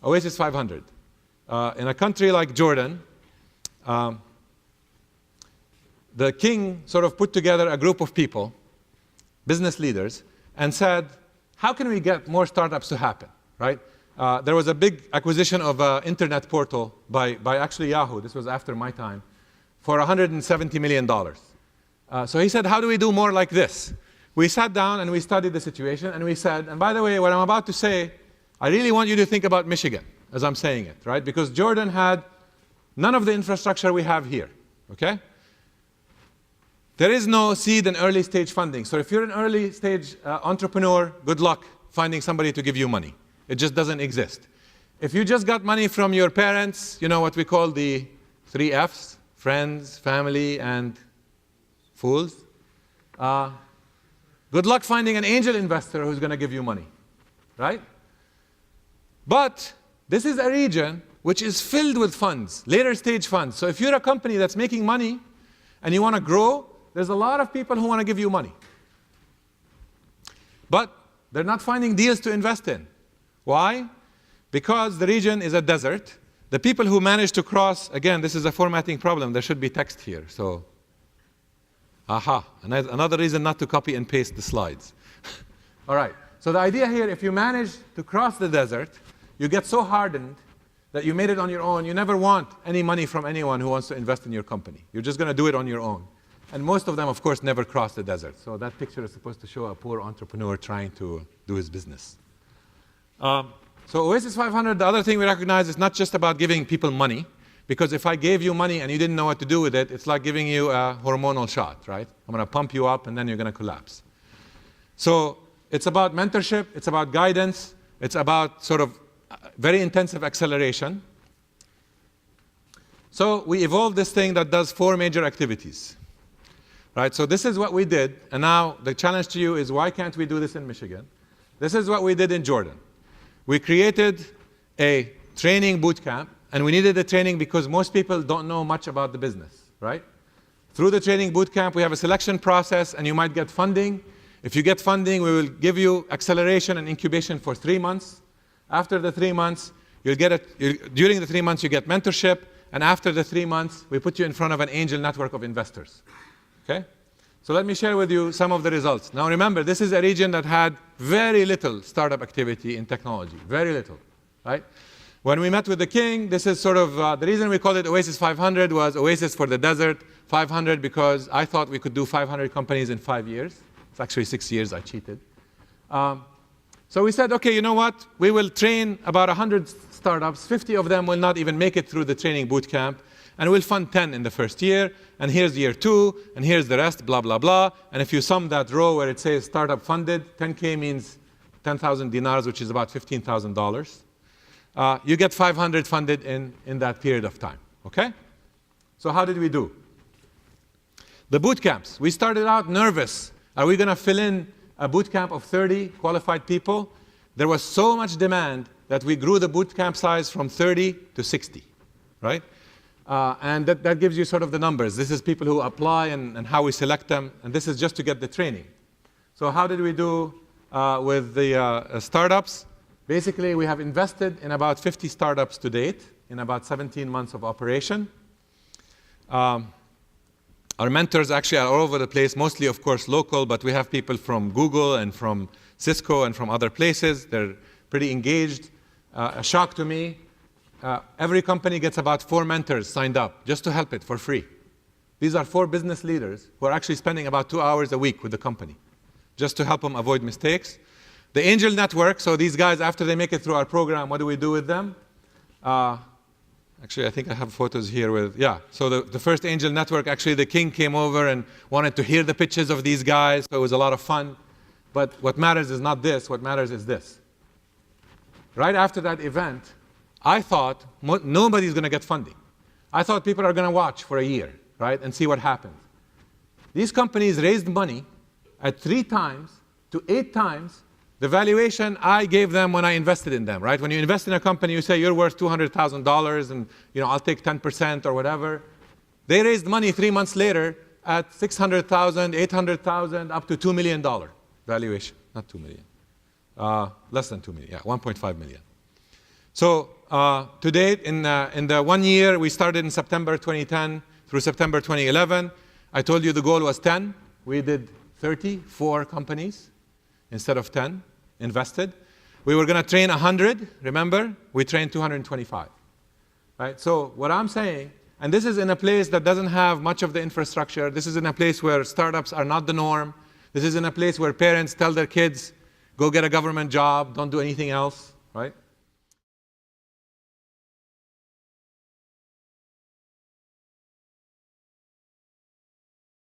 Oasis 500. In a country like Jordan, the king sort of put together a group of people, business leaders, and said, how can we get more startups to happen, right? There was a big acquisition of an internet portal by actually Yahoo, this was after my time, for $170 million. So he said, how do we do more like this? We sat down and we studied the situation and we said, and by the way, what I'm about to say, I really want you to think about Michigan as I'm saying it, right? Because Jordan had none of the infrastructure we have here, okay? There is no seed and early stage funding. So if you're an early stage entrepreneur, good luck finding somebody to give you money. It just doesn't exist. If you just got money from your parents, you know what we call the 3 Fs, friends, family, and fools. Good luck finding an angel investor who's going to give you money, right? But this is a region which is filled with funds, later stage funds. So if you're a company that's making money and you want to grow, there's a lot of people who want to give you money. But they're not finding deals to invest in. Why? Because the region is a desert. The people who manage to cross, again, this is a formatting problem. There should be text here. So, aha, another reason not to copy and paste the slides. All right. So the idea here, if you manage to cross the desert, you get so hardened that you made it on your own. You never want any money from anyone who wants to invest in your company. You're just going to do it on your own. And most of them, of course, never cross the desert. So that picture is supposed to show a poor entrepreneur trying to do his business. So Oasis 500, the other thing we recognize is not just about giving people money. Because if I gave you money and you didn't know what to do with it, it's like giving you a hormonal shot, right? I'm going to pump you up and then you're going to collapse. So it's about mentorship. It's about guidance. It's about sort of very intensive acceleration. So we evolved this thing that does 4 major activities. Right, so this is what we did, and now the challenge to you is why can't we do this in Michigan? This is what we did in Jordan. We created a training boot camp, and we needed the training because most people don't know much about the business, right? Through the training boot camp, we have a selection process, and you might get funding. If you get funding, we will give you acceleration and incubation for 3 months. After the 3 months, you'll get during the 3 months, you get mentorship, and after the 3 months, we put you in front of an angel network of investors. Okay? So let me share with you some of the results. Now remember, this is a region that had very little startup activity in technology. Very little, right? When we met with the king, this is sort of, the reason we called it Oasis 500 was Oasis for the desert, 500 because I thought we could do 500 companies in 5 years. It's actually 6 years, I cheated. So we said, okay, you know what? We will train about 100 startups. 50 of them will not even make it through the training boot camp. And we'll fund 10 in the first year, and here's year 2, and here's the rest, blah, blah, blah. And if you sum that row where it says startup funded, 10K means 10,000 dinars, which is about $15,000. You get 500 funded in that period of time, okay? So how did we do? The boot camps. We started out nervous. Are we going to fill in a boot camp of 30 qualified people? There was so much demand that we grew the boot camp size from 30 to 60, right? And that gives you sort of the numbers. This is people who apply and how we select them. And this is just to get the training. So how did we do with the startups? Basically, we have invested in about 50 startups to date in about 17 months of operation. Our mentors actually are all over the place, mostly, of course, local. But we have people from Google and from Cisco and from other places. They're pretty engaged. A shock to me. Every company gets about 4 mentors signed up just to help it for free. These are 4 business leaders who are actually spending about 2 hours a week with the company just to help them avoid mistakes. The angel network, so these guys, after they make it through our program, what do we do with them? Actually, I think I have photos here with, yeah. So the first angel network, actually the king came over and wanted to hear the pitches of these guys, so it was a lot of fun. But what matters is not this, what matters is this. Right after that event, I thought nobody's going to get funding. I thought people are going to watch for a year, right, and see what happens. These companies raised money at 3 times to 8 times the valuation I gave them when I invested in them, right? When you invest in a company, you say you're worth $200,000 and I'll take 10% or whatever. They raised money 3 months later at $600,000, $800,000, up to $2 million valuation. Not $2 million. Less than $2 million, yeah, $1.5 million. So to date, in the 1 year, we started in September 2010 through September 2011. I told you the goal was 10. We did 34 companies instead of 10 invested. We were going to train 100. Remember? We trained 225. Right? So what I'm saying, and this is in a place that doesn't have much of the infrastructure. This is in a place where startups are not the norm. This is in a place where parents tell their kids, go get a government job, don't do anything else. Right?